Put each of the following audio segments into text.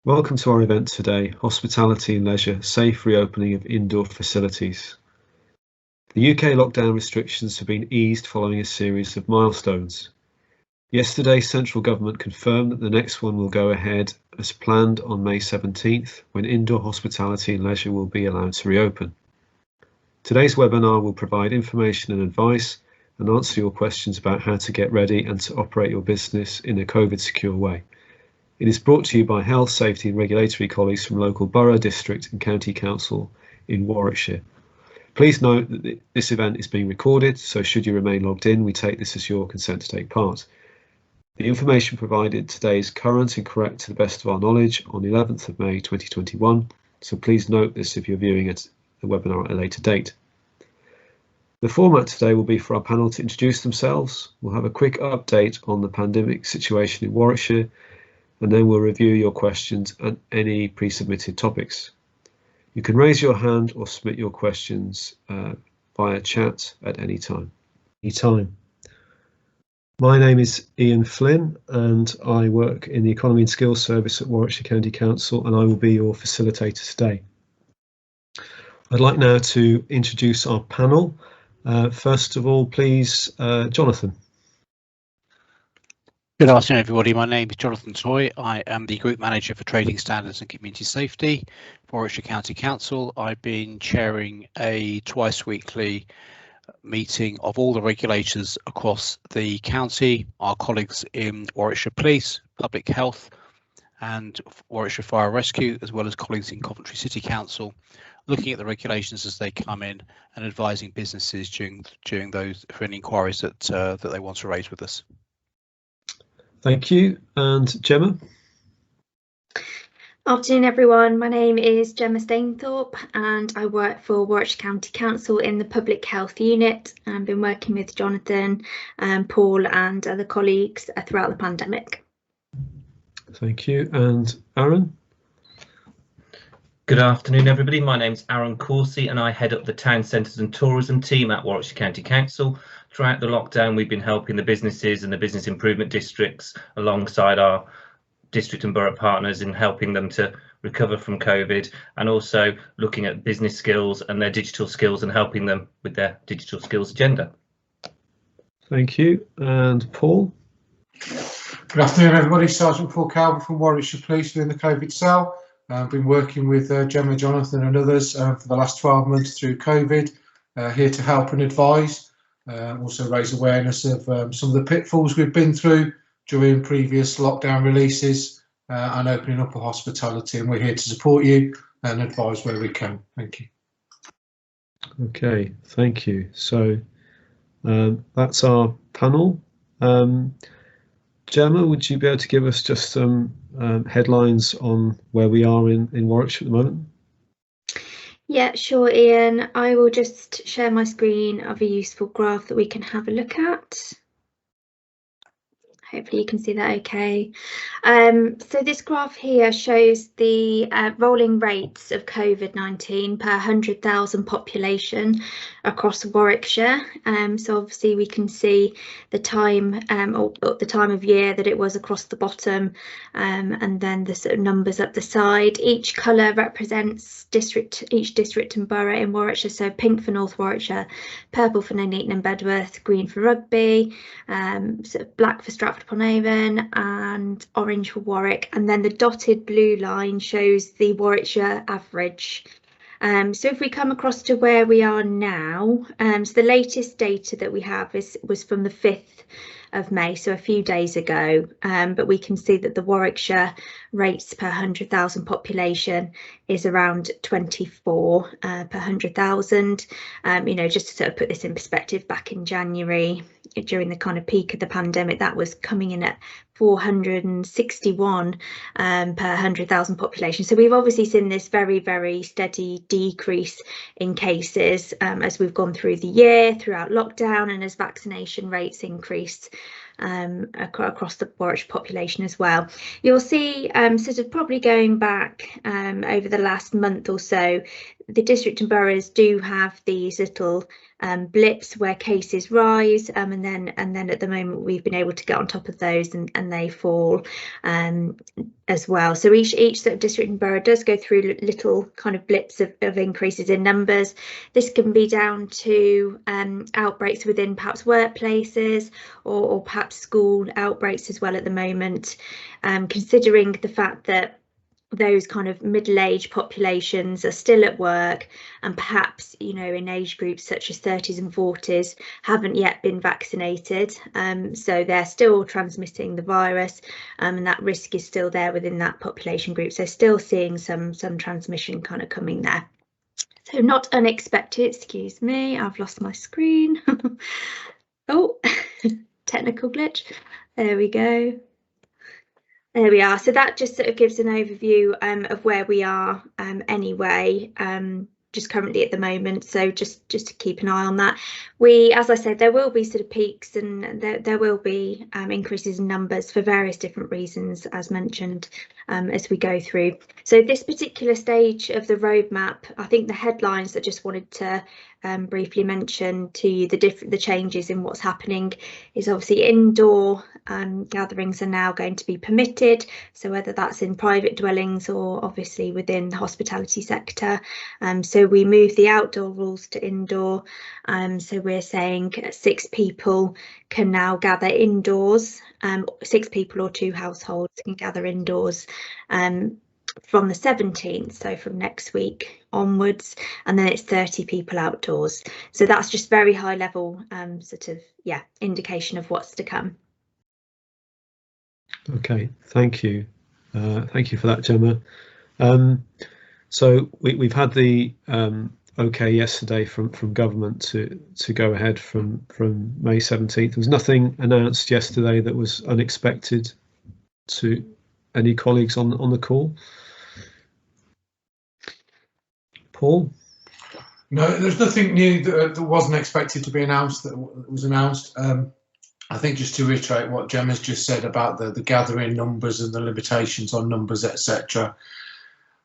Welcome to our event today, Hospitality and Leisure, Safe Reopening of Indoor Facilities. The UK lockdown restrictions have been eased following a series of milestones. Yesterday, central government confirmed that the next one will go ahead as planned on May 17th, when indoor hospitality and leisure will be allowed to reopen. Today's webinar will provide information and advice and answer your questions about how to get ready and to operate your business in a COVID-secure way. It is brought to you by health, safety and regulatory colleagues from local borough, district and county council in Warwickshire. Please note that this event is being recorded, so should you remain logged in, we take this as your consent to take part. The information provided today is current and correct to the best of our knowledge on the 11th of May 2021, so please note this if you're viewing the webinar at a later date. The format today will be for our panel to introduce themselves. We'll have a quick update on the pandemic situation in Warwickshire, and then we'll review your questions and any pre-submitted topics. You can raise your hand or submit your questions via chat at any time. My name is Ian Flynn and I work in the Economy and Skills Service at Warwickshire County Council, and I will be your facilitator today. I'd like now to introduce our panel. First of all, please, Jonathan. Good afternoon, everybody. My name is Jonathan Toy. I am the Group Manager for Trading Standards and Community Safety for Warwickshire County Council. I've been chairing a twice weekly meeting of all the regulators across the county, our colleagues in Warwickshire Police, Public Health and Warwickshire Fire Rescue, as well as colleagues in Coventry City Council, looking at the regulations as they come in and advising businesses during those for any inquiries that they want to raise with us. Thank you. And Gemma? Afternoon, everyone. My name is Gemma Stainthorpe and I work for Warwickshire County Council in the Public Health Unit. I've been working with Jonathan, Paul and other colleagues throughout the pandemic. Thank you. And Aaron? Good afternoon, everybody. My name's Aaron Coursey and I head up the Town Centres and Tourism team at Warwickshire County Council. Throughout the lockdown, we've been helping the businesses and the business improvement districts alongside our district and borough partners in helping them to recover from COVID, and also looking at business skills and their digital skills and helping them with their digital skills agenda. Thank you. And Paul? Good afternoon, everybody. Sergeant Paul Calvert from Warwickshire Police within the COVID cell. I've been working with Gemma, Jonathan and others for the last 12 months through COVID, here to help and advise. Also raise awareness of some of the pitfalls we've been through during previous lockdown releases and opening up a hospitality, and we're here to support you and advise where we can. Thank you. Okay, thank you. So that's our panel. Gemma, would you be able to give us just some headlines on where we are in Warwickshire at the moment? Yeah, sure, Ian. I will just share my screen of a useful graph that we can have a look at. Hopefully you can see that okay. So this graph here shows the rolling rates of COVID-19 per 100,000 population across Warwickshire. So obviously we can see the time or the time of year that it was across the bottom, and then the sort of numbers up the side. Each colour represents each district and borough in Warwickshire. So pink for North Warwickshire, purple for Nuneaton and Bedworth, green for Rugby, sort of black for Stratford-upon-Avon and orange for Warwick, and then the dotted blue line shows the Warwickshire average. So if we come across to where we are now, so the latest data that we have was from the 5th of May, so a few days ago, but we can see that the Warwickshire rates per 100,000 population is around 24 per 100,000. You know, just to sort of put this in perspective, back in January, during the kind of peak of the pandemic, that was coming in at 461 per 100,000 population. So we've obviously seen this very, very steady decrease in cases as we've gone through the year, throughout lockdown, and as vaccination rates increased across the Warwickshire population as well. You'll see sort of probably going back over the last month or so, the district and boroughs do have these little blips where cases rise, and then at the moment we've been able to get on top of those, and they fall as well. So each sort of district and borough does go through little kind of blips of increases in numbers. This can be down to outbreaks within perhaps workplaces or perhaps school outbreaks as well at the moment, considering the fact that those kind of middle-aged populations are still at work, and perhaps, you know, in age groups such as 30s and 40s haven't yet been vaccinated, so they're still transmitting the virus, and that risk is still there within that population group. So still seeing some transmission kind of coming there. So not unexpected. Excuse me, I've lost my screen. Oh, technical glitch. There we go. There we are. So that just sort of gives an overview of where we are anyway, just currently at the moment. So just to keep an eye on that. As I said, there will be sort of peaks, and there will be increases in numbers for various different reasons, as mentioned, as we go through. So this particular stage of the roadmap, I think the headlines that I just wanted to briefly mention to you, the changes in what's happening is obviously indoor gatherings are now going to be permitted, so whether that's in private dwellings or obviously within the hospitality sector. So we move the outdoor rules to indoor, so we're saying 6 people can now gather indoors, 6 people or 2 households can gather indoors from the 17th, so from next week onwards, and then it's 30 people outdoors. So that's just very high level sort of, yeah, indication of what's to come. Okay, thank you. Thank you for that, Gemma. So we've had the okay yesterday from government to go ahead from May 17th. There was nothing announced yesterday that was unexpected to any colleagues on the call. Paul? No, there's nothing new that wasn't expected to be announced that was announced. I think just to reiterate what Gemma's just said about the gathering numbers and the limitations on numbers, etc.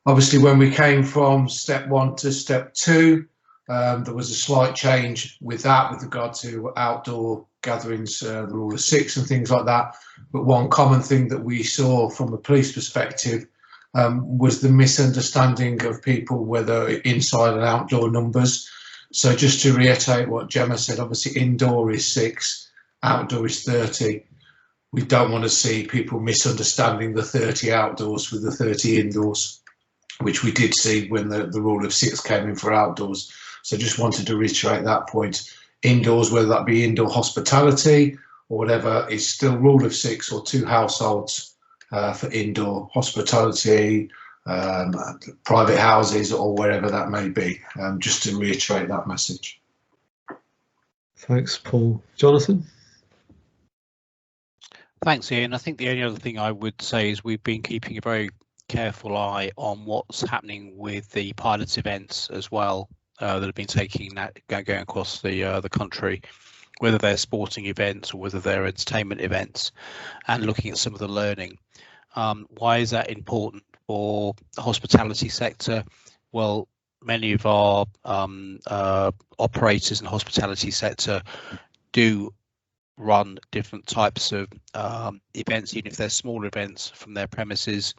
Obviously, when we came from step 1 to step 2, there was a slight change with that with regard to outdoor gatherings, the rule of 6 and things like that. But one common thing that we saw from a police perspective was the misunderstanding of people whether inside and outdoor numbers. So just to reiterate what Gemma said, obviously indoor is 6, outdoor is 30. We don't want to see people misunderstanding the 30 outdoors with the 30 indoors, which we did see when the rule of 6 came in for outdoors. So just wanted to reiterate that point. Indoors, whether that be indoor hospitality or whatever, is still rule of 6 or 2 households for indoor hospitality, private houses or wherever that may be, just to reiterate that message. Thanks, Paul. Jonathan? Thanks, Ian. I think the only other thing I would say is we've been keeping a very careful eye on what's happening with the pilot events as well that have been going across the country, whether they're sporting events or whether they're entertainment events, and looking at some of the learning. Why is that important for the hospitality sector? Well, many of our operators in the hospitality sector do run different types of events, even if they're small events from their premises.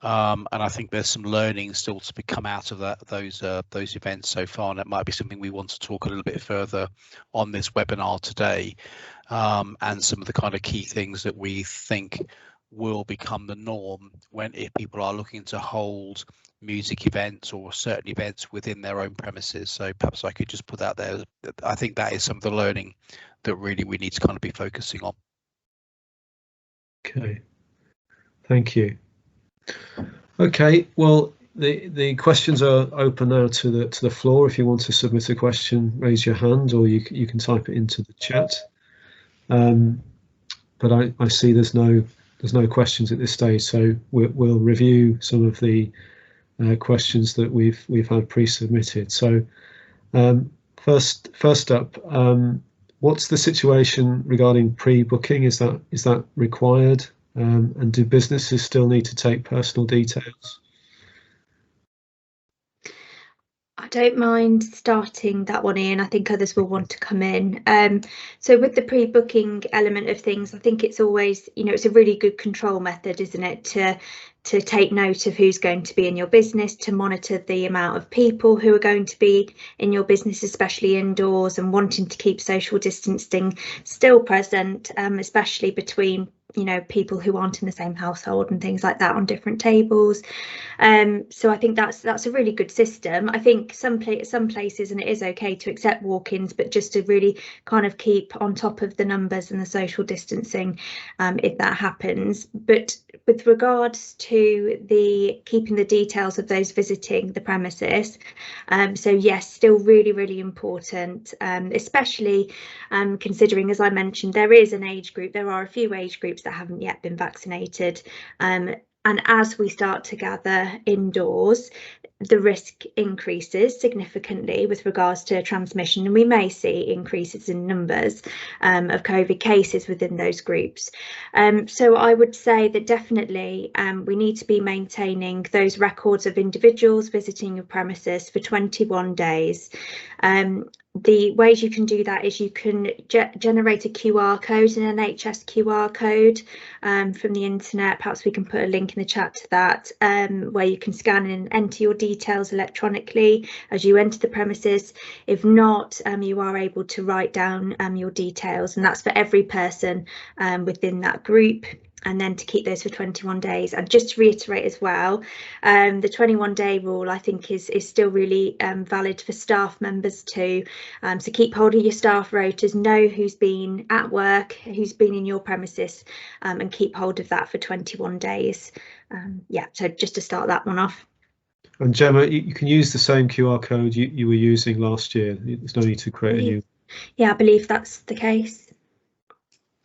And I think there's some learning still to come out of those events so far, and that might be something we want to talk a little bit further on this webinar today, and some of the kind of key things that we think will become the norm if people are looking to hold music events or certain events within their own premises. So perhaps I could just put out there, I think that is some of the learning that really we need to kind of be focusing on. Okay, thank you. Okay, well, the questions are open now to the floor. If you want to submit a question, raise your hand, or you can type it into the chat. But I see there's no questions at this stage, so we'll review some of the questions that we've had pre-submitted. So first up, what's the situation regarding pre-booking? Is that required? And do businesses still need to take personal details? I don't mind starting that one in. I think others will want to come in. So with the pre-booking element of things, I think it's always, it's a really good control method, isn't it, to take note of who's going to be in your business, to monitor the amount of people who are going to be in your business, especially indoors, and wanting to keep social distancing still present, especially between people who aren't in the same household and things like that on different tables. So I think that's a really good system. I think some places, and it is okay to accept walk-ins, but just to really kind of keep on top of the numbers and the social distancing if that happens. But with regards to the keeping the details of those visiting the premises, so yes, still really important, especially considering, as I mentioned, there is an age group, there are a few age groups that haven't yet been vaccinated, and as we start to gather indoors, the risk increases significantly with regards to transmission, and we may see increases in numbers of COVID cases within those groups. So I would say that definitely we need to be maintaining those records of individuals visiting your premises for 21 days. The ways you can do that is you can generate a QR code, an NHS QR code from the internet. Perhaps we can put a link in the chat to that, where you can scan and enter your details electronically as you enter the premises. If not, you are able to write down your details, and that's for every person within that group, and then to keep those for 21 days. And just to reiterate as well, the 21-day rule I think is still really valid for staff members too. So keep hold of your staff rotas, know who's been at work, who's been in your premises, and keep hold of that for 21 days. Yeah, so just to start that one off. And Gemma, you can use the same QR code you were using last year. There's no need to create a new. Yeah, I believe that's the case.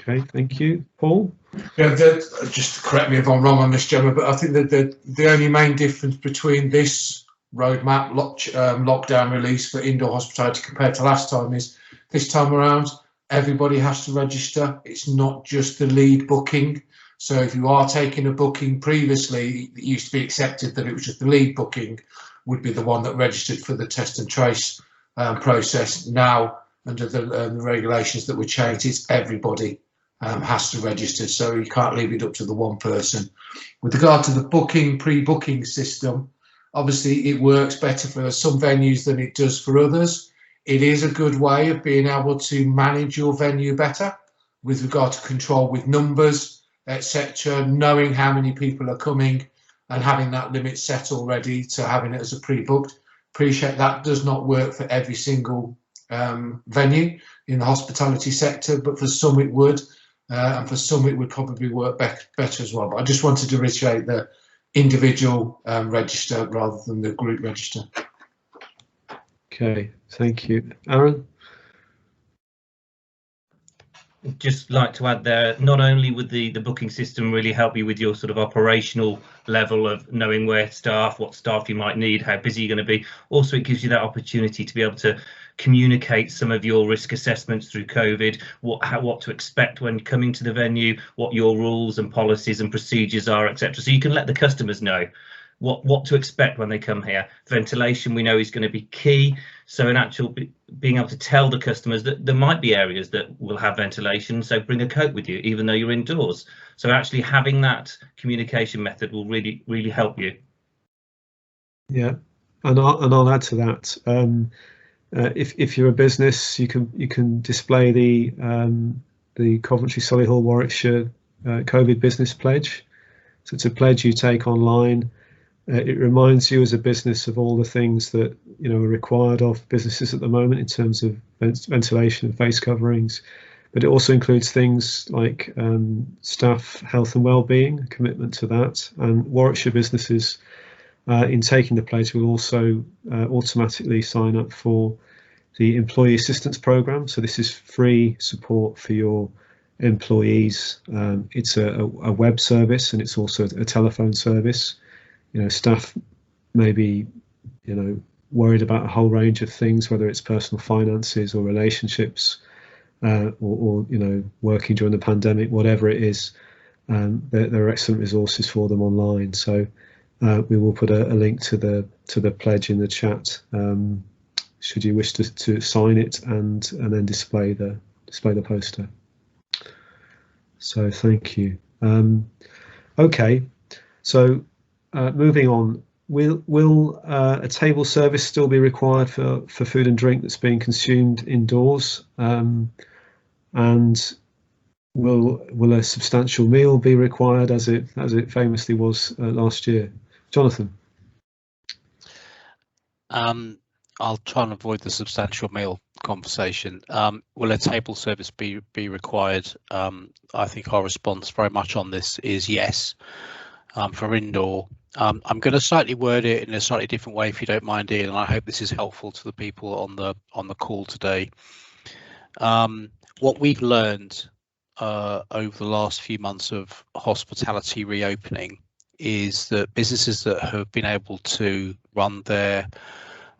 Okay, thank you. Paul? Yeah, just correct me if I'm wrong on this, Gemma, but I think that the only main difference between this roadmap lockdown release for indoor hospitality compared to last time is this time around everybody has to register. It's not just the lead booking. So if you are taking a booking previously, it used to be accepted that it was just the lead booking would be the one that registered for the test and trace process. Now, under the regulations that were changed, it's everybody has to register, so you can't leave it up to the one person. With regard to the pre-booking system, obviously it works better for some venues than it does for others. It is a good way of being able to manage your venue better with regard to control with numbers, etc., knowing how many people are coming and having that limit set already to having it as a pre-booked. Appreciate that does not work for every single venue in the hospitality sector, but for some it would. And for some it would probably work better as well. But I just wanted to reiterate the individual register rather than the group register. Okay, thank you. Aaron? Just like to add there, not only would the booking system really help you with your sort of operational level of knowing where staff, what staff you might need, how busy you're going to be, also it gives you that opportunity to be able to communicate some of your risk assessments through COVID, what to expect when coming to the venue, what your rules and policies and procedures are, etc. So you can let the customers know what to expect when they come here. Ventilation, we know, is going to be key. So in actual being able to tell the customers that there might be areas that will have ventilation, so bring a coat with you, even though you're indoors. So actually having that communication method will really help you. Yeah, and I'll add to that. If you're a business, you can display the Coventry, Solihull, Warwickshire COVID business pledge. So it's a pledge you take online. It reminds you as a business of all the things that are required of businesses at the moment in terms of ventilation and face coverings, but it also includes things like staff health and well-being, a commitment to that, and Warwickshire businesses in taking the pledge will also automatically sign up for the employee assistance programme. So this is free support for your employees. It's a web service, and it's also a telephone service. Staff may be, worried about a whole range of things, whether it's personal finances or relationships, or working during the pandemic, whatever it is. There are excellent resources for them online. So we will put a link to the pledge in the chat, should you wish to sign it and then display the poster. So thank you. Okay, so moving on, will a table service still be required for food and drink that's being consumed indoors? And will a substantial meal be required as it famously was last year? Jonathan. I'll try and avoid the substantial meal conversation. Will a table service be required? I think our response very much on this is yes. For indoor, I'm going to slightly word it in a slightly different way, if you don't mind, Ian, and I hope this is helpful to the people on the call today. What we've learned over the last few months of hospitality reopening is that businesses that have been able to run their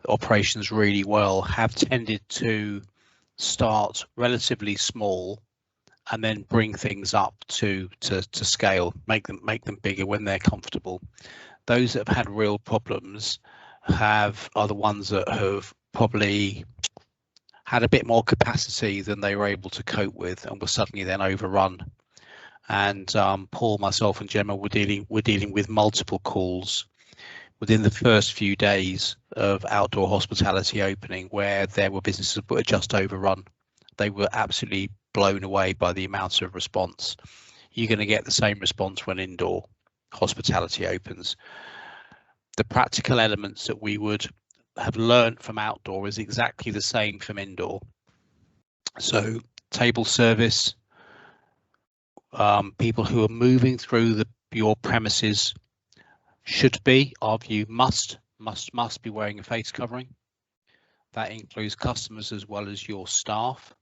operations really well have tended to start relatively small and then bring things up to scale, make them bigger when they're comfortable. Those that have had real problems are the ones that have probably had a bit more capacity than they were able to cope with and were suddenly then overrun. And Paul, myself and Gemma were dealing with multiple calls within the first few days of outdoor hospitality opening where there were businesses that were just overrun. They were absolutely blown away by the amount of response. You're going to get the same response when indoor hospitality opens. The practical elements that we would have learned from outdoor is exactly the same from indoor. So table service, people who are moving through your premises should be, our view, must be wearing a face covering. That includes customers as well as your staff.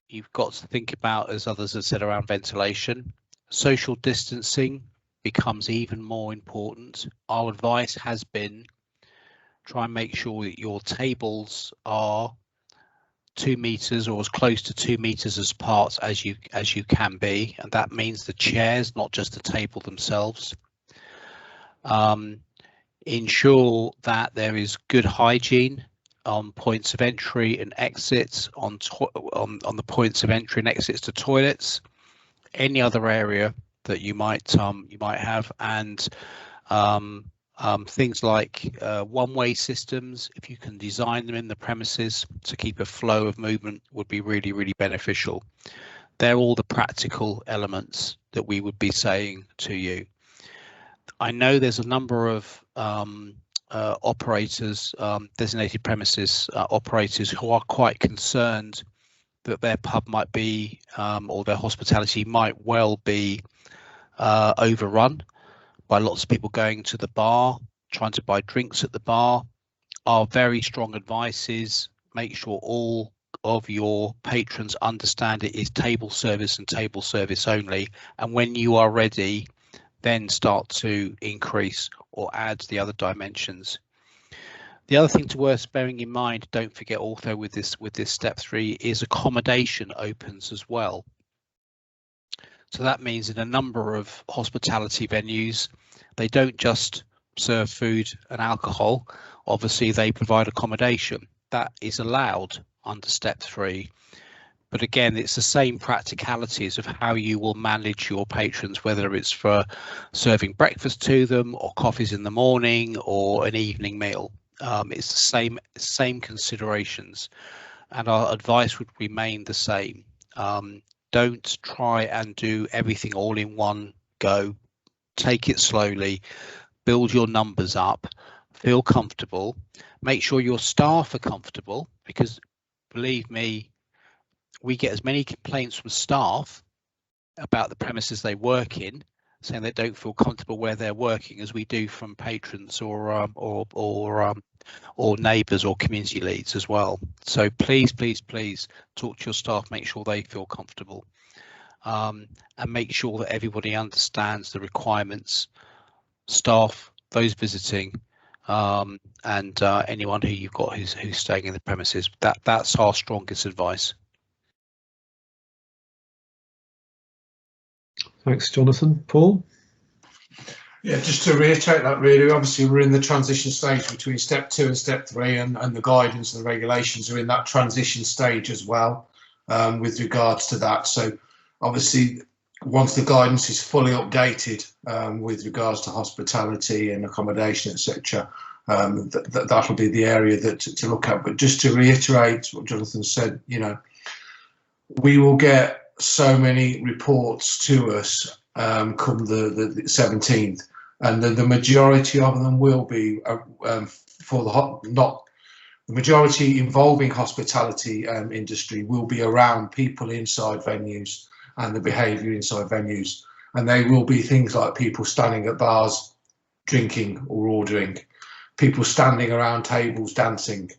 You've got to think about, as others have said, around ventilation. Social distancing becomes even more important. Our advice has been try and make sure that your tables are 2 meters or as close to 2 meters apart as you can be, and that means the chairs, not just the table themselves. Ensure that there is good hygiene on points of entry and exits, on the points of entry and exits to toilets, any other area that you might have, and things like one-way systems, if you can design them in the premises to keep a flow of movement, would be really, really beneficial. They're all the practical elements that we would be saying to you. I know there's a number of operators, designated premises operators, who are quite concerned that their pub might be, or their hospitality might well be overrun by lots of people going to the bar, trying to buy drinks at the bar. Our very strong advice is make sure all of your patrons understand it is table service and table service only, and when you are ready, then start to increase or add the other dimensions. The other thing worth bearing in mind, don't forget also with this step 3, is accommodation opens as well. So that means in a number of hospitality venues, they don't just serve food and alcohol. Obviously, they provide accommodation. That is allowed under step 3. But again, it's the same practicalities of how you will manage your patrons, whether it's for serving breakfast to them or coffees in the morning or an evening meal. It's the same considerations, and our advice would remain the same. Don't try and do everything all in one go. Take it slowly, build your numbers up, feel comfortable, make sure your staff are comfortable, because believe me, we get as many complaints from staff about the premises they work in, saying they don't feel comfortable where they're working, as we do from patrons or neighbours or community leads as well. So please talk to your staff, make sure they feel comfortable, and make sure that everybody understands the requirements, staff, those visiting, and anyone who you've got who's staying in the premises. That's our strongest advice. Thanks, Jonathan. Paul? Yeah, just to reiterate that really, obviously we're in the transition stage between step 2 and step 3, and the guidance and the regulations are in that transition stage as well, with regards to that. So obviously once the guidance is fully updated with regards to hospitality and accommodation, etc., that'll be the area that to look at. But just to reiterate what Jonathan said, you know, we will get so many reports to us come the 17th, and the majority of them will be for the majority involving hospitality industry will be around people inside venues and the behaviour inside venues, and they will be things like people standing at bars drinking or ordering, people standing around tables dancing,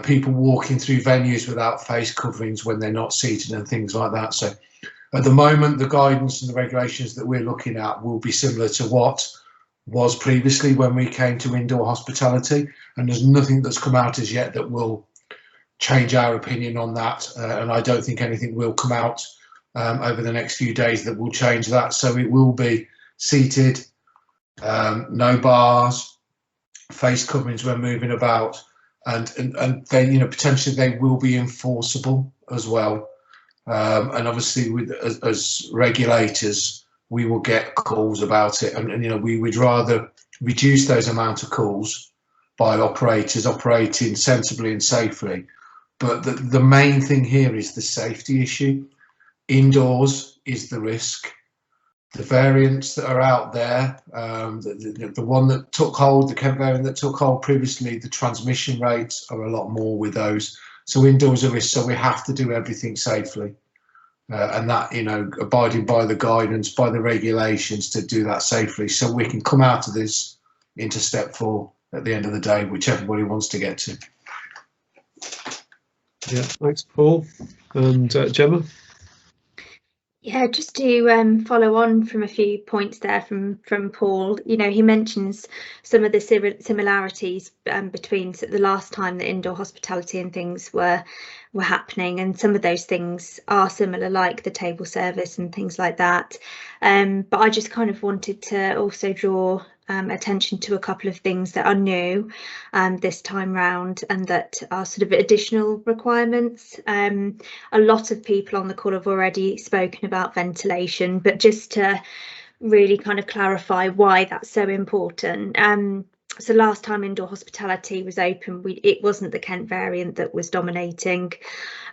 people walking through venues without face coverings when they're not seated and things like that. So at the moment, the guidance and the regulations that we're looking at will be similar to what was previously when we came to indoor hospitality, and there's nothing that's come out as yet that will change our opinion on that, and I don't think anything will come out over the next few days that will change that. So it will be seated, no bars, face coverings when moving about, and they, you know, potentially they will be enforceable as well. And obviously, with as regulators, we will get calls about it, and you know, we would rather reduce those amount of calls by operators operating sensibly and safely. But the main thing here is the safety issue. Indoors is the risk. The variants that are out there, the one that took hold, the Kent variant that took hold previously, the transmission rates are a lot more with those. So indoors are risk, so we have to do everything safely. And that, you know, abiding by the guidance, by the regulations to do that safely, so we can come out of this into step 4 at the end of the day, which everybody wants to get to. Yeah, thanks, Paul. And Gemma? Yeah, just to follow on from a few points there from Paul, you know, he mentions some of the similarities between the last time that indoor hospitality and things were happening, and some of those things are similar, like the table service and things like that. But I just kind of wanted to also draw attention to a couple of things that are new this time round, and that are sort of additional requirements. A lot of people on the call have already spoken about ventilation, but just to really kind of clarify why that's so important. So last time indoor hospitality was open, it wasn't the Kent variant that was dominating,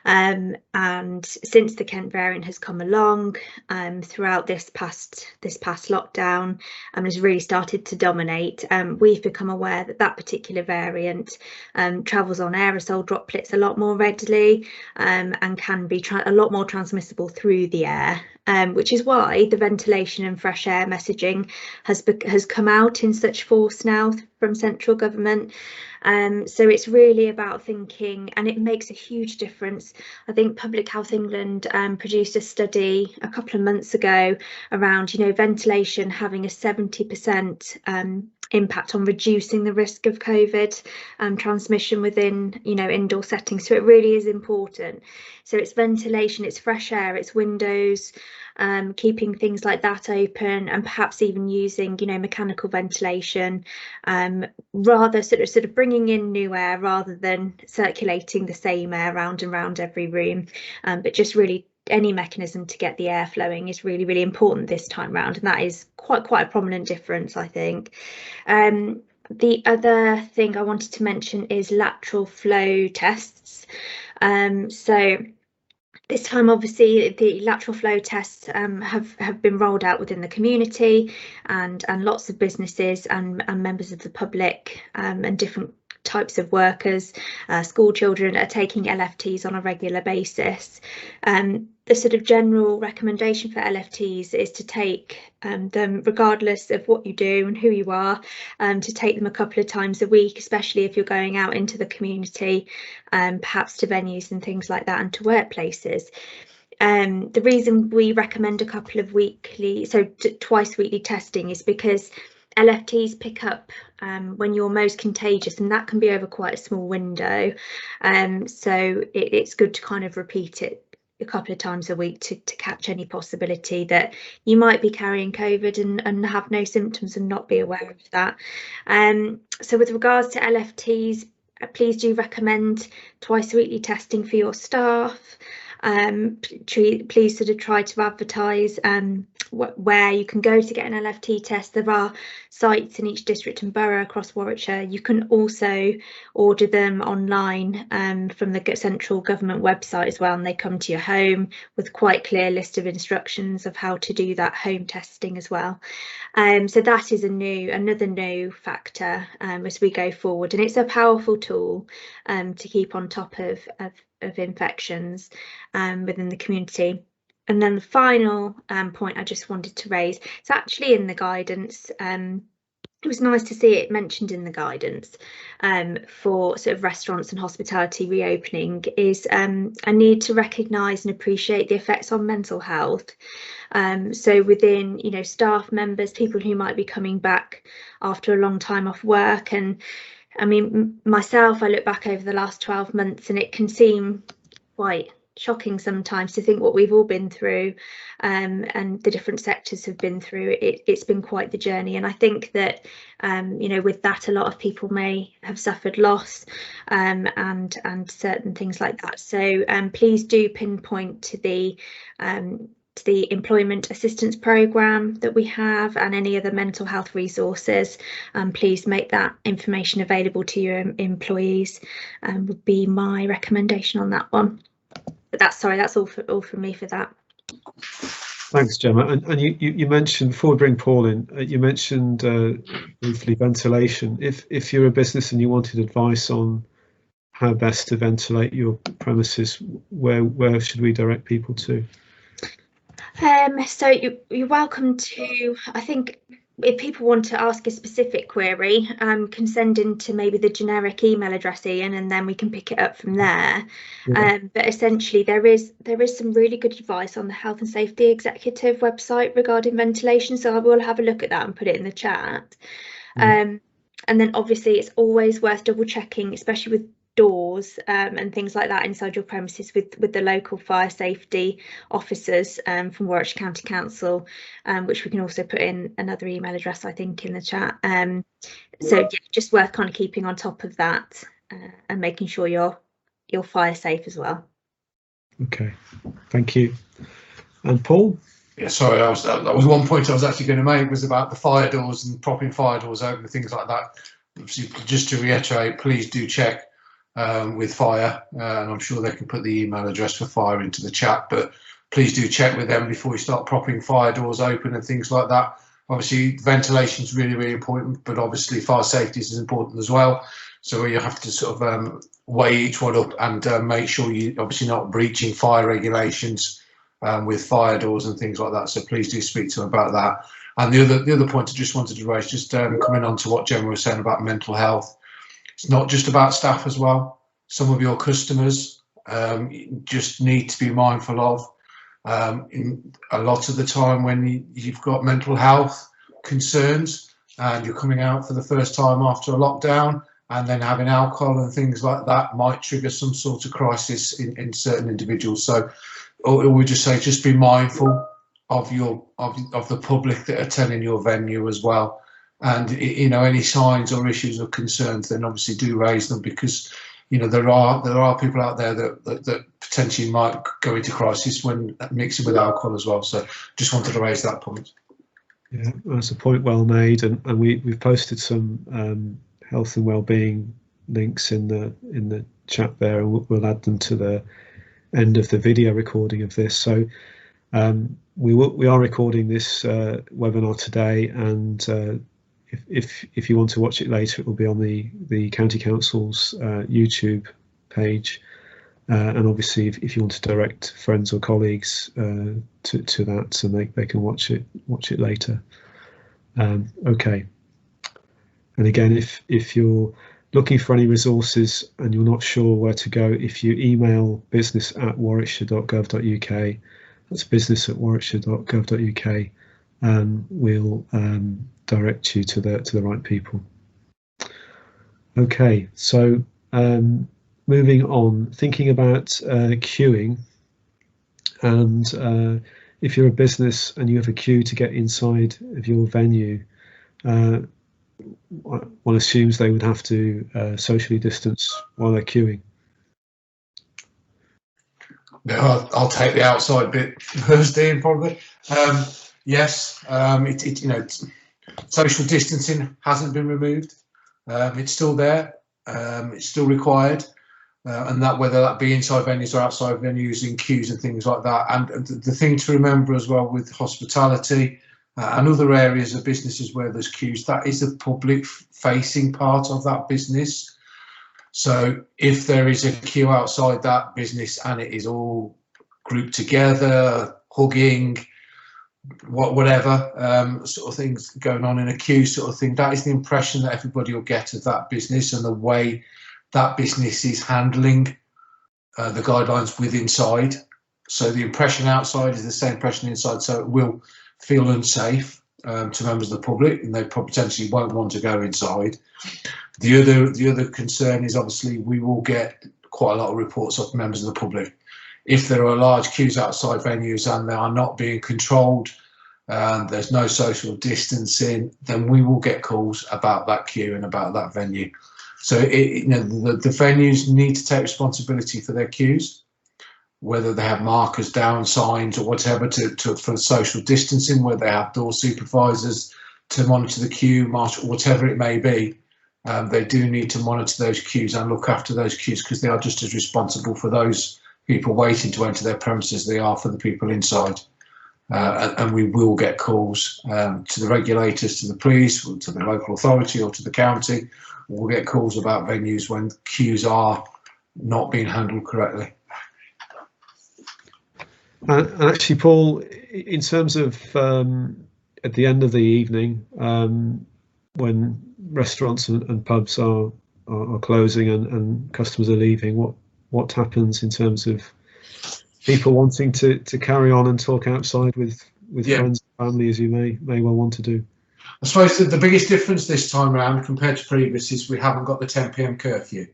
and since the Kent variant has come along throughout this past lockdown and has really started to dominate, we've become aware that that particular variant travels on aerosol droplets a lot more readily, and can be a lot more transmissible through the air. Which is why the ventilation and fresh air messaging has come out in such force now from central government. So it's really about thinking, and it makes a huge difference. I think Public Health England produced a study a couple of months ago around, you know, ventilation having a 70% impact on reducing the risk of COVID transmission within, you know, indoor settings. So it really is important. So it's ventilation, it's fresh air, it's windows, keeping things like that open, and perhaps even using, you know, mechanical ventilation, rather sort of bringing in new air rather than circulating the same air round and round every room, but just really any mechanism to get the air flowing is really, really important this time round, and that is quite a prominent difference, I think. The other thing I wanted to mention is lateral flow tests. So this time, obviously, the lateral flow tests have been rolled out within the community, and lots of businesses and members of the public and different types of workers, school children, are taking LFTs on a regular basis. The sort of general recommendation for LFTs is to take them, regardless of what you do and who you are, to take them a couple of times a week, especially if you're going out into the community, perhaps to venues and things like that, and to workplaces. The reason we recommend a couple of weekly, so twice weekly testing, is because LFTs pick up when you're most contagious, and that can be over quite a small window. So it's good to kind of repeat it a couple of times a week to catch any possibility that you might be carrying COVID and have no symptoms and not be aware of that. So with regards to LFTs, please do recommend twice weekly testing for your staff. Please sort of try to advertise where you can go to get an LFT test. There are sites in each district and borough across Warwickshire. You can also order them online from the central government website as well, and they come to your home with quite clear list of instructions of how to do that home testing as well. So that is another new factor as we go forward, and it's a powerful tool to keep on top of infections within the community. And then the final point I just wanted to raise, it's actually in the guidance. It was nice to see it mentioned in the guidance for sort of restaurants and hospitality reopening, is a need to recognise and appreciate the effects on mental health. So within, you know, staff members, people who might be coming back after a long time off work. And I mean, myself, I look back over the last 12 months and it can seem quite shocking sometimes to think what we've all been through and the different sectors have been through. It's been quite the journey, and I think that you know, with that, a lot of people may have suffered loss and certain things like that. So please do pinpoint to the employment assistance programme that we have and any other mental health resources. Please make that information available to your employees, would be my recommendation on that one. But that's all from me for that. Thanks, Gemma. And you mentioned, before we bring Paul in, you mentioned briefly ventilation. If you're a business and you wanted advice on how best to ventilate your premises, where should we direct people to? So you're welcome to, I think, if people want to ask a specific query, can send into maybe the generic email address, Ian, and then we can pick it up from there. Yeah. But essentially there is some really good advice on the Health and Safety Executive website regarding ventilation, so I will have a look at that and put it in the chat. And then obviously it's always worth double checking, especially with doors and things like that inside your premises, with the local fire safety officers from Warwickshire County Council, which we can also put in another email address, I think, in the chat. So yeah, just worth kind of keeping on top of that and making sure you're fire safe as well. Okay, thank you. And Paul? Yeah, sorry, that was one point I was actually going to make, was about the fire doors and propping fire doors open and things like that. Just to reiterate, please do check with fire, and I'm sure they can put the email address for fire into the chat, but please do check with them before you start propping fire doors open and things like that. Obviously ventilation is really, really important, but obviously fire safety is important as well, so you have to sort of weigh each one up and make sure you're obviously not breaching fire regulations with fire doors and things like that. So please do speak to them about that. And the other point I just wanted to raise, just coming on to what Gemma was saying about mental health, it's not just about staff as well. Some of your customers just need to be mindful of. In a lot of the time when you've got mental health concerns and you're coming out for the first time after a lockdown, and then having alcohol and things like that might trigger some sort of crisis in certain individuals. So we just say, just be mindful of the public that attending your venue as well. And, you know, any signs or issues or concerns, then obviously do raise them, because, you know, there are people out there that potentially might go into crisis when mixing with alcohol as well. So just wanted to raise that point. Yeah, that's a point well made, and we've posted some health and wellbeing links in the chat there, and we'll add them to the end of the video recording of this. So we are recording this webinar today, and if you want to watch it later, it will be on the County Council's YouTube page, and obviously if you want to direct friends or colleagues to that, and they can watch it later. Okay, and again, if you're looking for any resources and you're not sure where to go, if you email business@warwickshire.gov.uk, that's business@warwickshire.gov.uk, we'll direct you to the right people. Okay, so moving on, thinking about queuing. And if you're a business and you have a queue to get inside of your venue, one assumes they would have to socially distance while they're queuing. No, I'll take the outside bit first, Ian, probably. Yes, social distancing hasn't been removed. It's still there. It's still required. And that, whether that be inside venues or outside venues, in queues and things like that. And the thing to remember as well with hospitality and other areas of businesses where there's queues, that is the public facing part of that business. So if there is a queue outside that business and it is all grouped together, hugging, whatever sort of things going on in a queue sort of thing, that is the impression that everybody will get of that business and the way that business is handling the guidelines with inside. So the impression outside is the same impression inside, so it will feel unsafe to members of the public, and they potentially won't want to go inside. The other concern is obviously we will get quite a lot of reports of members of the public. If there are large queues outside venues and they are not being controlled, there's no social distancing, then we will get calls about that queue and about that venue. So the venues need to take responsibility for their queues, whether they have markers down, signs or whatever for social distancing, whether they have door supervisors to monitor the queue, marshal, whatever it may be. They do need to monitor those queues and look after those queues, because they are just as responsible for those people waiting to enter their premises as they are for the people inside. And we will get calls to the regulators, to the police, to the local authority or to the county. We'll get calls about venues when queues are not being handled correctly. And actually, Paul, in terms of at the end of the evening, when restaurants and pubs are closing and customers are leaving, what happens in terms of people wanting to carry on and talk outside with friends and family, as you may well want to do? I suppose that the biggest difference this time around compared to previous is we haven't got the 10 p.m. curfew.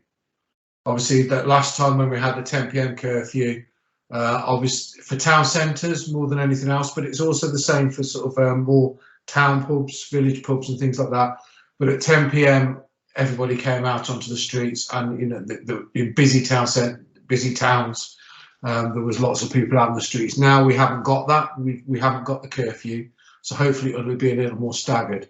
Obviously, that last time when we had the 10 p.m. curfew, obviously for town centres more than anything else, but it's also the same for sort of more town pubs, village pubs and things like that. But at 10 p.m, everybody came out onto the streets, and in busy towns, there was lots of people out in the streets. Now we haven't got that. We haven't got the curfew, so hopefully it'll be a little more staggered.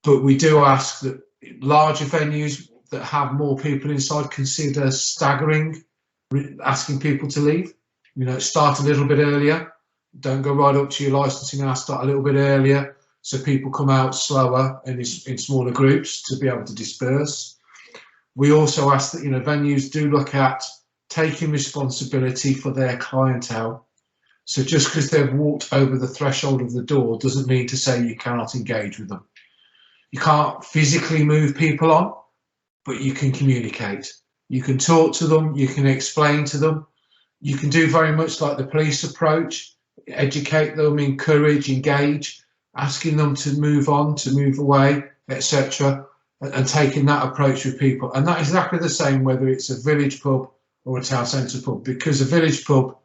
But we do ask that larger venues that have more people inside consider staggering, asking people to leave. Start a little bit earlier. Don't go right up to your licensing hour. Start a little bit earlier, so people come out slower and in smaller groups to be able to disperse. We also ask that venues do look at taking responsibility for their clientele. So just because they've walked over the threshold of the door doesn't mean to say you cannot engage with them. You can't physically move people on, but you can communicate. You can talk to them, you can explain to them. You can do very much like the police approach, educate them, encourage, engage, asking them to move on, to move away, etc., and taking that approach with people. And that is exactly the same whether it's a village pub or a town centre pub, because a village pub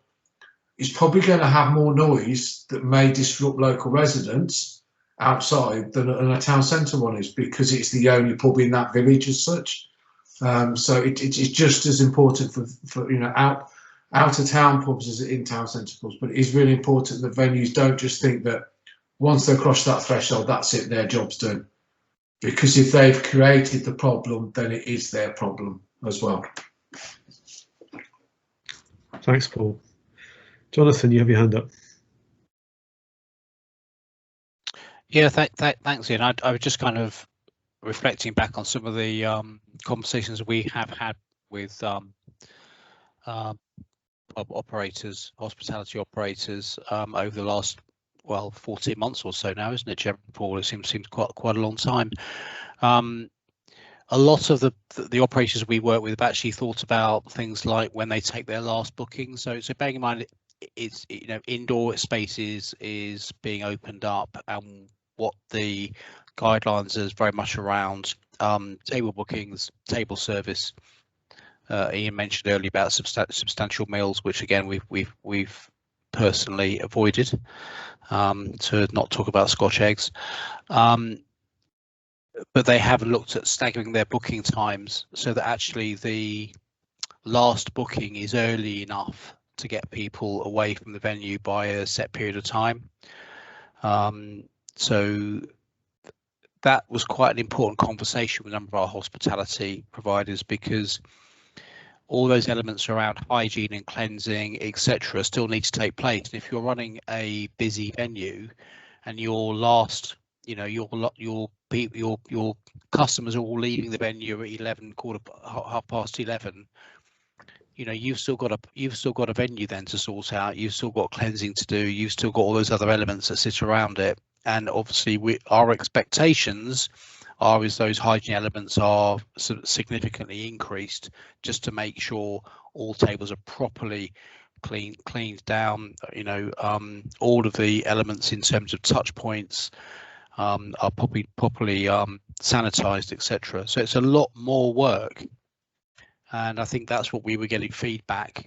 is probably going to have more noise that may disrupt local residents outside than a town centre one is, because it's the only pub in that village as such. So it's just as important for out of town pubs as in town centre pubs. But it is really important that venues don't just think that once they cross that threshold, that's it, their job's done. Because if they've created the problem, then it is their problem as well. Thanks, Paul. Jonathan, you have your hand up. Yeah, thanks, Ian. I was just kind of reflecting back on some of the conversations we have had with pub operators, hospitality operators over the last 14 months or so now, isn't it, Chairman Paul? It seems quite a long time. A lot of the operators we work with have actually thought about things like when they take their last booking. So bearing in mind it's indoor spaces is being opened up, and what the guidelines is very much around table bookings, table service. Ian mentioned earlier about substantial meals, which again we've personally avoided, to not talk about Scotch eggs. But they have looked at staggering their booking times so that actually the last booking is early enough to get people away from the venue by a set period of time. So that was quite an important conversation with a number of our hospitality providers, because all those elements around hygiene and cleansing, etc., still need to take place. And if you're running a busy venue and your last, you know, your customers are all leaving the venue at 11, half past 11, you know, you've still got a venue then to sort out. You've still got cleansing to do. You've still got all those other elements that sit around it. And obviously, our expectations are is those hygiene elements are significantly increased, just to make sure all tables are properly cleaned down. You know, all of the elements in terms of touch points are properly sanitized, etc. So it's a lot more work. And I think that's what we were getting feedback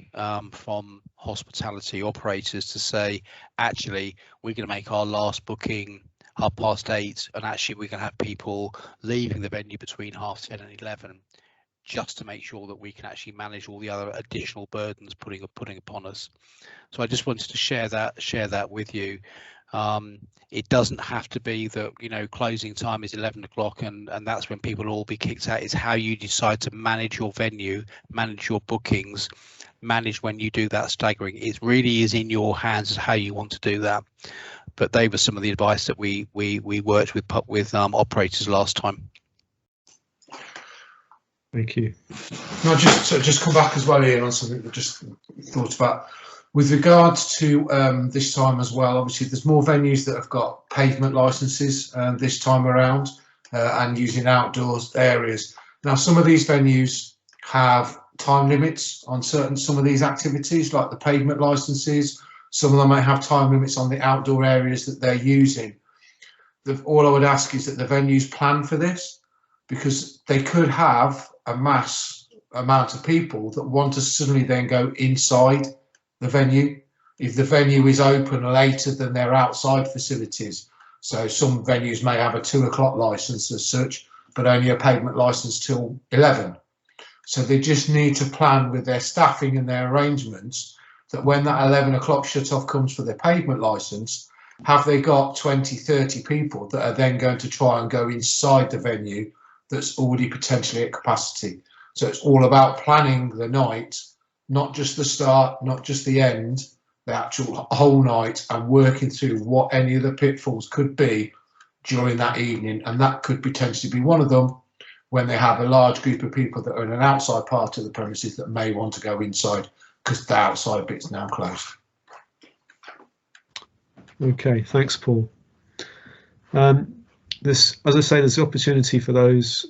from hospitality operators to say, actually, we're going to make our last booking 8:30, and actually we're going to have people leaving the venue between 10:30 and 11, just to make sure that we can actually manage all the other additional burdens putting upon us. So I just wanted to share that with you. It doesn't have to be that, you know, closing time is 11 o'clock and that's when people will all be kicked out. It's how you decide to manage your venue, manage your bookings, manage when you do that staggering. It really is in your hands as how you want to do that. But they were some of the advice that we worked with operators last time. Thank you. No, just come back as well, Ian, on something that just thought about. With regards to this time as well, obviously there's more venues that have got pavement licenses this time around and using outdoors areas. Now, some of these venues have time limits on some of these activities, like the pavement licenses. Some of them might have time limits on the outdoor areas that they're using. All I would ask is that the venues plan for this, because they could have a mass amount of people that want to suddenly then go inside the venue if the venue is open later than their outside facilities. So some venues may have a 2 o'clock license as such, but only a pavement license till 11. So they just need to plan with their staffing and their arrangements that when that 11 o'clock shut off comes for their pavement license, have they got 20, 30 people that are then going to try and go inside the venue that's already potentially at capacity. So it's all about planning the night, not just the start, not just the end, the actual whole night, and working through what any of the pitfalls could be during that evening. And that could potentially be one of them when they have a large group of people that are in an outside part of the premises that may want to go inside because the outside bit's now closed. Okay, thanks, Paul. As I say, there's the opportunity for those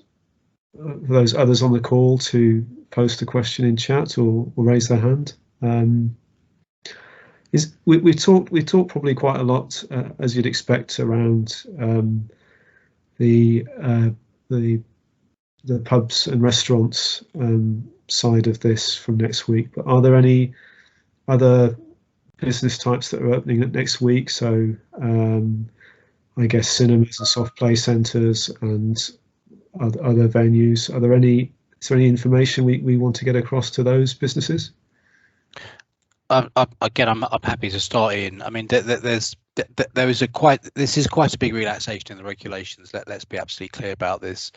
others on the call to post a question in chat or raise their hand. We talked probably quite a lot, as you'd expect, around the pubs and restaurants side of this from next week. But are there any other business types that are opening up next week? So I guess cinemas and soft play centres and other venues. Is there any information we want to get across to those businesses? Again, I'm happy to start in. I mean, this is quite a big relaxation in the regulations. Let's be absolutely clear about this.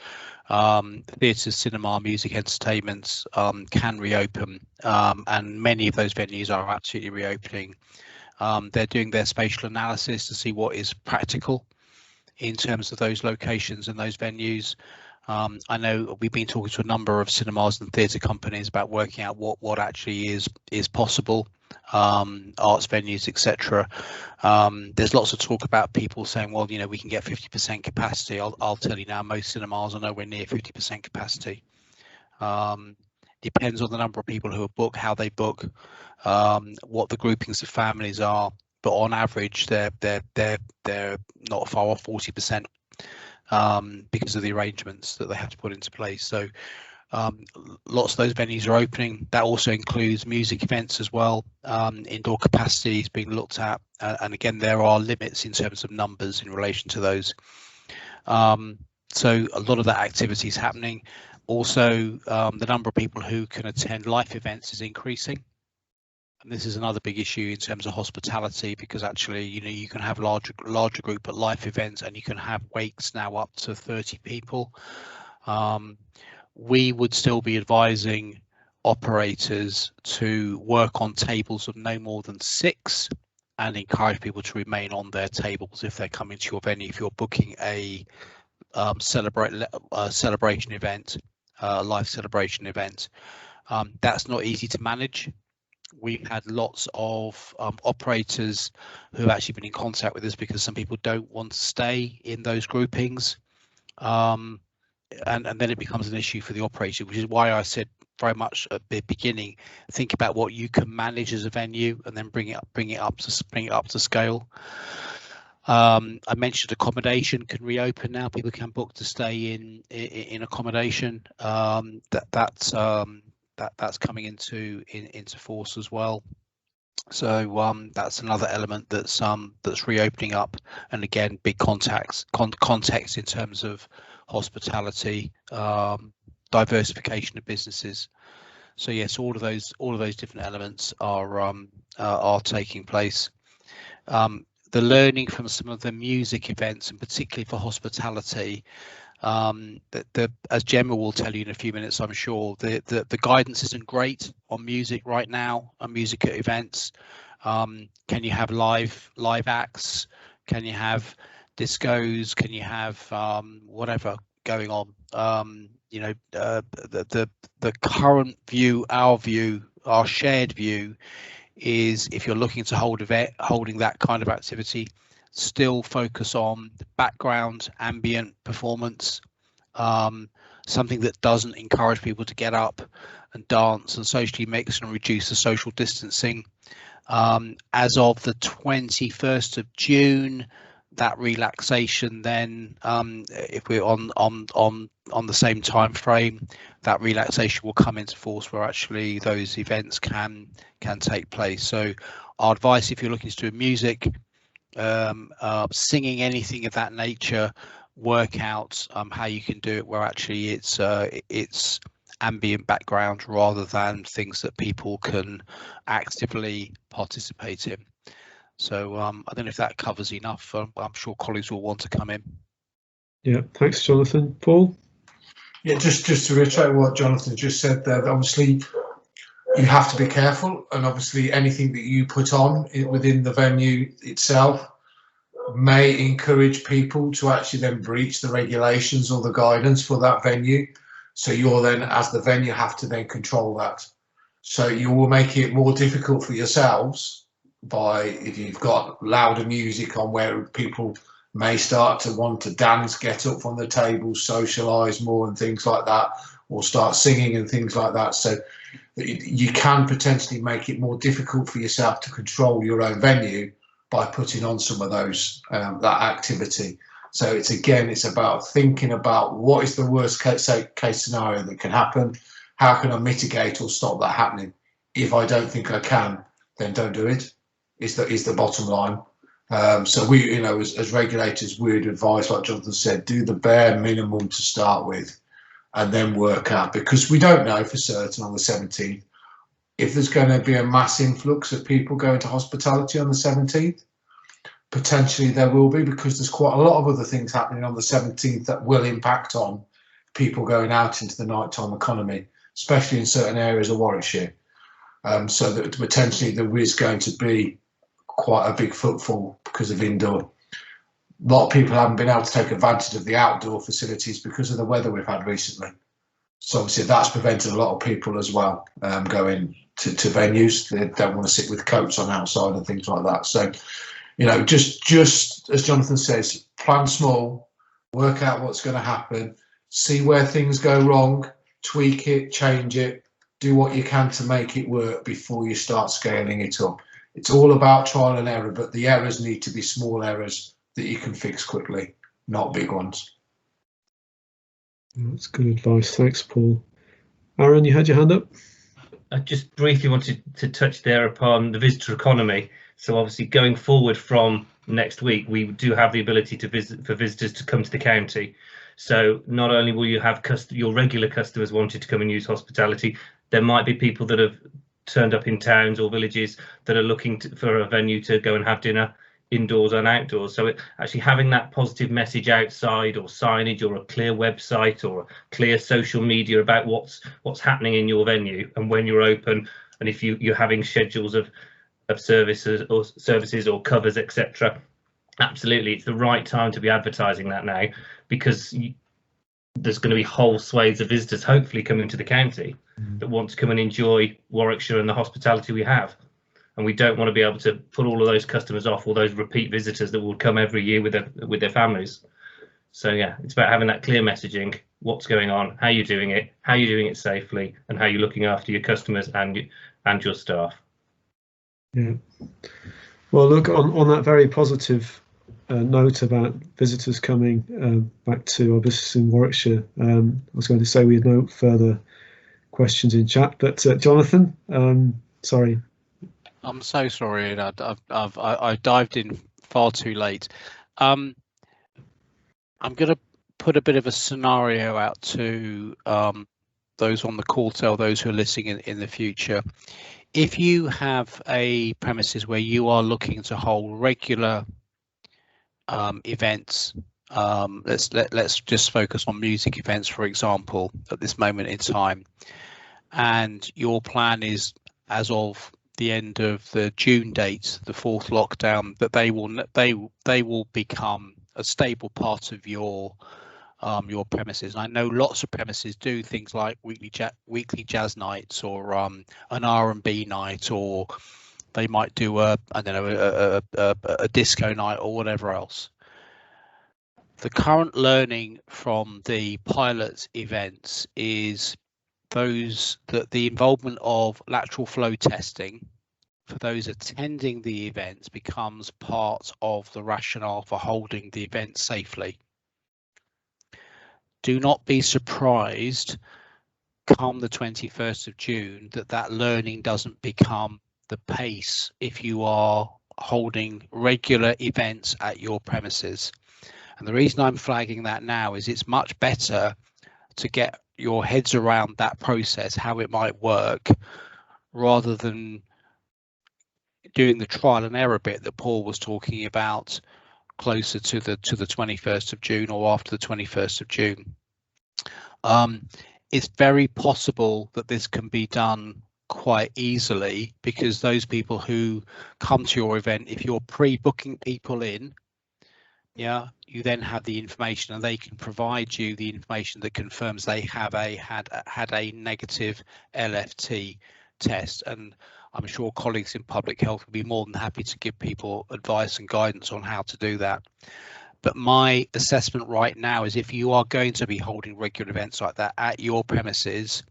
Theatres, cinema, music, entertainments can reopen, and many of those venues are absolutely reopening. They're doing their spatial analysis to see what is practical in terms of those locations and those venues. I know we've been talking to a number of cinemas and theatre companies about working out what actually is possible, arts venues, etc. There's lots of talk about people saying, well, you know, we can get 50% capacity. I'll tell you now, most cinemas are nowhere near 50% capacity. Depends on the number of people who are booked, how they book, what the groupings of families are, but on average they're not far off 40%. Because of the arrangements that they have to put into place. So Lots of those venues are opening. That also includes music events as well. Indoor capacity is being looked at, and again, there are limits in terms of numbers in relation to those. So a lot of that activity is happening. Also, the number of people who can attend life events is increasing. And this is another big issue in terms of hospitality, because actually, you can have larger group at life events, and you can have wakes now up to 30 people. We would still be advising operators to work on tables of no more than 6 and encourage people to remain on their tables if they're coming to your venue. If you're booking a celebration event, live celebration event, that's not easy to manage. We've had lots of operators who have actually been in contact with us because some people don't want to stay in those groupings. And then it becomes an issue for the operator, which is why I said very much at the beginning, think about what you can manage as a venue, and then bring it up to scale. I mentioned accommodation can reopen now. People can book to stay in accommodation. That's coming into force as well. So that's another element that's reopening up, and again, big context in terms of hospitality, diversification of businesses. So yes, all of those different elements are taking place. The learning from some of the music events, and particularly for hospitality, as Gemma will tell you in a few minutes, I'm sure, the guidance isn't great on music right now, on music at events. Can you have live acts? Can you have discos? Can you have whatever going on? The current view, our shared view, is if you're looking to holding that kind of activity, still focus on the background ambient performance, something that doesn't encourage people to get up and dance and socially mix and reduce the social distancing. As of the 21st of June, that relaxation then, if we're on the same time frame, that relaxation will come into force where actually those events can take place. So our advice, if you're looking to do music, singing, anything of that nature, work out how you can do it where actually it's ambient background rather than things that people can actively participate in. So I don't know if that covers enough. I'm sure colleagues will want to come in. Yeah, thanks, Jonathan. Paul? Yeah, just to reiterate what Jonathan just said there, obviously you have to be careful, and obviously anything that you put on within the venue itself may encourage people to actually then breach the regulations or the guidance for that venue. So you're then, as the venue, have to then control that. So you will make it more difficult for yourselves by, if you've got louder music on where people may start to want to dance, get up from the table, socialise more and things like that, or start singing and things like that. So you can potentially make it more difficult for yourself to control your own venue by putting on some of those that activity. So it's about thinking about what is the worst case scenario that can happen. How can I mitigate or stop that happening? If I don't think I can, then don't do it. Is the bottom line. So we, as regulators, we'd advise, like Jonathan said, do the bare minimum to start with, and then work out, because we don't know for certain on the 17th if there's going to be a mass influx of people going to hospitality on the 17th. Potentially there will be, because there's quite a lot of other things happening on the 17th that will impact on people going out into the nighttime economy, especially in certain areas of Warwickshire. So that potentially there is going to be quite a big footfall because of indoor. A lot of people haven't been able to take advantage of the outdoor facilities because of the weather we've had recently. So obviously that's prevented a lot of people as well going to venues. They don't want to sit with coats on outside and things like that. So, just as Jonathan says, plan small, work out what's going to happen, see where things go wrong, tweak it, change it, do what you can to make it work before you start scaling it up. It's all about trial and error, but the errors need to be small errors that you can fix quickly, not big ones. That's good advice. Thanks, Paul. Aaron, you had your hand up? I just briefly wanted to touch there upon the visitor economy. So obviously going forward from next week, we do have the ability to for visitors to come to the county. So not only will you have your regular customers wanting to come and use hospitality, there might be people that have turned up in towns or villages that are looking for a venue to go and have dinner indoors and outdoors. So actually having that positive message outside, or signage, or a clear website, or a clear social media about what's happening in your venue and when you're open, and if you're having schedules of services or covers, etc. Absolutely, it's the right time to be advertising that now, because there's going to be whole swathes of visitors hopefully coming to the county that want to come and enjoy Warwickshire and the hospitality we have. And we don't want to be able to put all of those customers off, all those repeat visitors that will come every year with their families. So yeah, it's about having that clear messaging, what's going on, how you're doing it safely, and how you're looking after your customers and your staff. Yeah. Well, look, on that very positive note about visitors coming back to our business in Warwickshire, I was going to say we had no further questions in chat, but Jonathan, sorry. I'm so sorry, I dived in far too late. I'm going to put a bit of a scenario out to those on the call, tell those who are listening in the future. If you have a premises where you are looking to hold regular events, let's just focus on music events, for example, at this moment in time, and your plan is, as of the end of the June date, the 4th lockdown, that they will become a stable part of your premises. And I know lots of premises do things like weekly jazz nights, or an R&B night, or they might do a disco night, or whatever else. The current learning from the pilot events is that the involvement of lateral flow testing for those attending the events becomes part of the rationale for holding the event safely. Do not be surprised come the 21st of June that learning doesn't become the pace if you are holding regular events at your premises. And the reason I'm flagging that now is it's much better to get your heads around that process, how it might work, rather than doing the trial and error bit that Paul was talking about closer to the 21st of June or after the 21st of June. It's very possible that this can be done quite easily, because those people who come to your event, if you're pre-booking people in, yeah, you then have the information, and they can provide you the information that confirms they have had a negative LFT test. And I'm sure colleagues in public health will be more than happy to give people advice and guidance on how to do that. But my assessment right now is, if you are going to be holding regular events like that at your premises,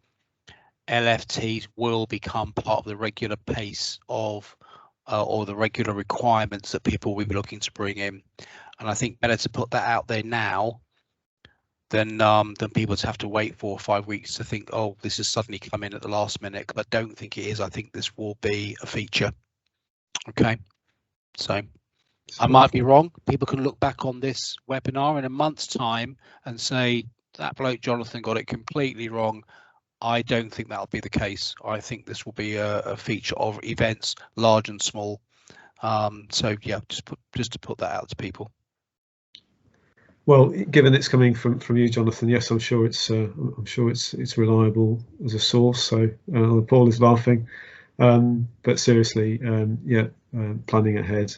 LFTs will become part of the regular pace of or the regular requirements that people will be looking to bring in. And I think better to put that out there now than people to have to wait 4 or 5 weeks to think, oh, this has suddenly come in at the last minute. Because I don't think it is. I think this will be a feature. Okay, so I might be wrong. People can look back on this webinar in a month's time and say, that bloke Jonathan got it completely wrong. I don't think that'll be the case. I think this will be a feature of events, large and small. So yeah, just to put that out to people. Well, given it's coming from you, Jonathan, yes, I'm sure it's reliable as a source. So Paul is laughing, but seriously, planning ahead.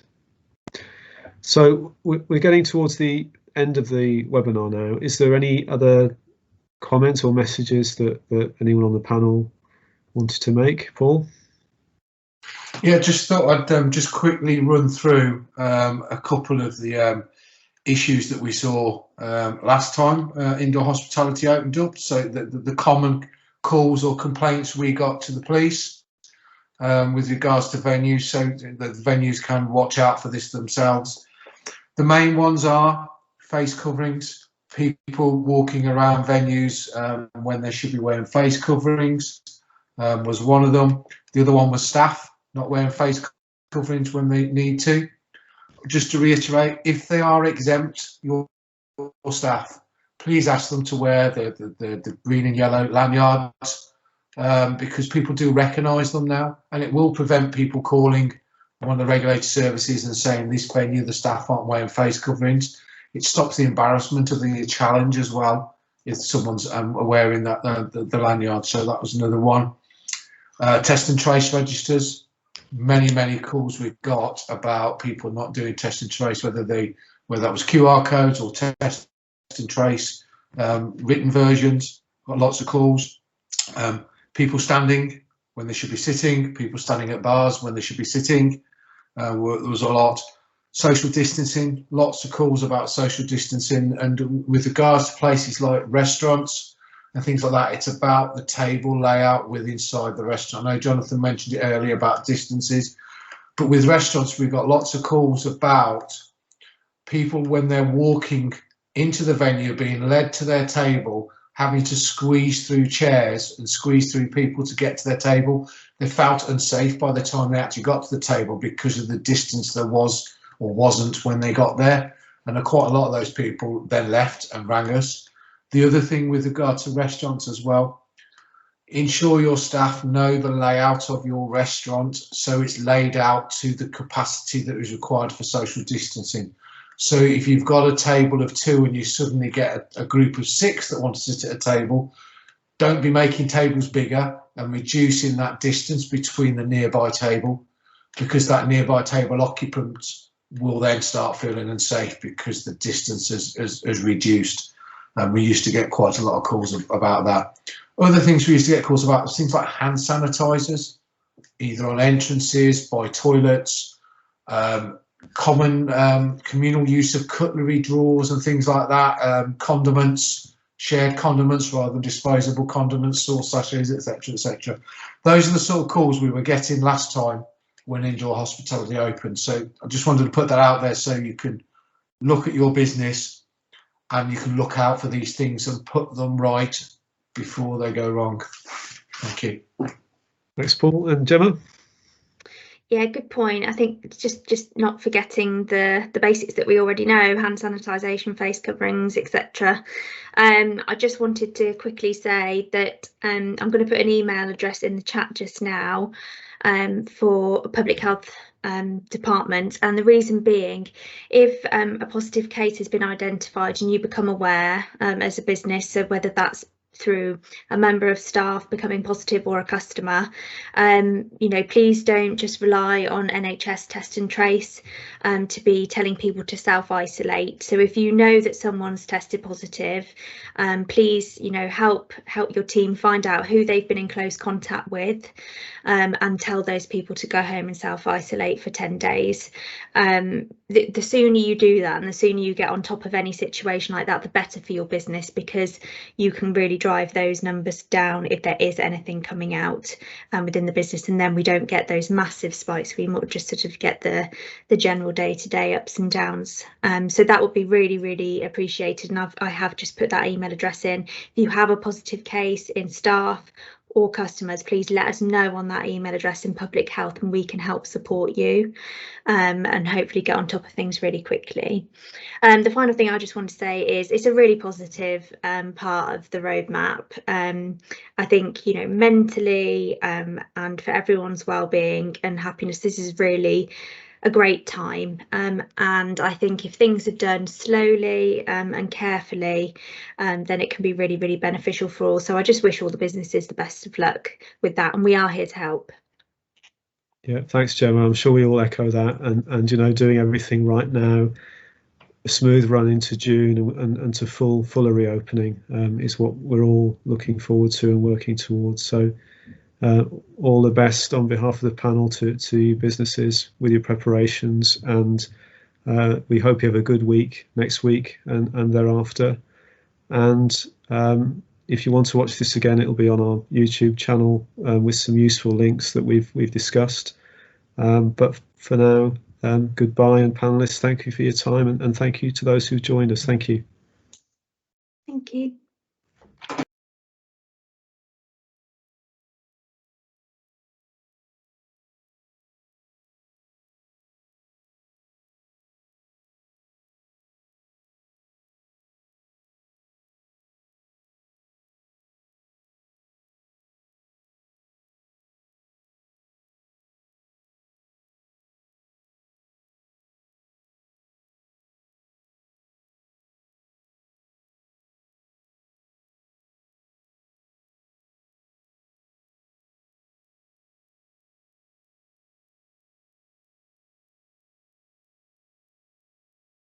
So we're getting towards the end of the webinar now. Is there any other comments or messages that anyone on the panel wanted to make? Paul? Yeah, just thought I'd just quickly run through a couple of the issues that we saw last time indoor hospitality opened up. So the common calls or complaints we got to the police with regards to venues, so that the venues can watch out for this themselves. The main ones are face coverings, People walking around venues when they should be wearing face coverings was one of them. The other one was staff not wearing face coverings when they need to. Just to reiterate, if they are exempt, your staff, please ask them to wear the green and yellow lanyards, because people do recognise them now, and it will prevent people calling one of the regulated services and saying this venue, the staff aren't wearing face coverings. It stops the embarrassment of the challenge as well if someone's wearing that the lanyard. So that was another one. Test and trace registers. Many calls we've got about people not doing test and trace, whether that was QR codes or test and trace written versions. Got lots of calls. People standing when they should be sitting. People standing at bars when they should be sitting. There was a lot. Social distancing, lots of calls about social distancing, and with regards to places like restaurants and things like that, it's about the table layout with inside the restaurant. I know Jonathan mentioned it earlier about distances, but with restaurants we've got lots of calls about people when they're walking into the venue being led to their table, having to squeeze through chairs and squeeze through people to get to their table. They felt unsafe by the time they actually got to the table because of the distance there was or wasn't when they got there, and quite a lot of those people then left and rang us. The other thing with regard to restaurants as well, ensure your staff know the layout of your restaurant so it's laid out to the capacity that is required for social distancing. So if you've got a table of 2 and you suddenly get a group of 6 that want to sit at a table, don't be making tables bigger and reducing that distance between the nearby table, because that nearby table occupant will then start feeling unsafe because the distance has reduced. We used to get quite a lot of calls about that. Other things we used to get calls about was things like hand sanitizers, either on entrances, by toilets, common communal use of cutlery drawers and things like that, condiments, shared condiments rather than disposable condiments, sauce sachets, etc., etc. Those are the sort of calls we were getting last time when indoor hospitality opened. So I just wanted to put that out there so you can look at your business and you can look out for these things and put them right before they go wrong. Thank you. Thanks, Paul. And Gemma? Yeah, good point. I think just not forgetting the basics that we already know: hand sanitisation, face coverings, etc. I just wanted to quickly say that I'm going to put an email address in the chat just now for public health department, and the reason being, if a positive case has been identified and you become aware as a business, so whether that's through a member of staff becoming positive or a customer, please don't just rely on NHS test and trace to be telling people to self-isolate. So if you know that someone's tested positive, please help your team find out who they've been in close contact with, and tell those people to go home and self-isolate for 10 days. The sooner you do that and the sooner you get on top of any situation like that, the better for your business, because you can really drive those numbers down if there is anything coming out within the business, and then we don't get those massive spikes. We might just sort of get the general day-to-day ups and downs. So that would be really appreciated, and I have just put that email address in. If you have a positive case in staff or customers, please let us know on that email address in public health, and we can help support you and hopefully get on top of things really quickly. The final thing I just want to say is it's a really positive part of the roadmap. I think mentally and for everyone's well-being and happiness, this is really a great time, and I think if things are done slowly and carefully, then it can be really beneficial for all. So I just wish all the businesses the best of luck with that, and we are here to help. Yeah, thanks, Gemma. I'm sure we all echo that, and doing everything right now, a smooth run into June and to fuller reopening is what we're all looking forward to and working towards. So all the best on behalf of the panel to you businesses with your preparations, and we hope you have a good week next week and thereafter. And if you want to watch this again, it'll be on our YouTube channel with some useful links that we've discussed. But for now, goodbye, and panelists, thank you for your time, and thank you to those who joined us. Thank you. Thank you.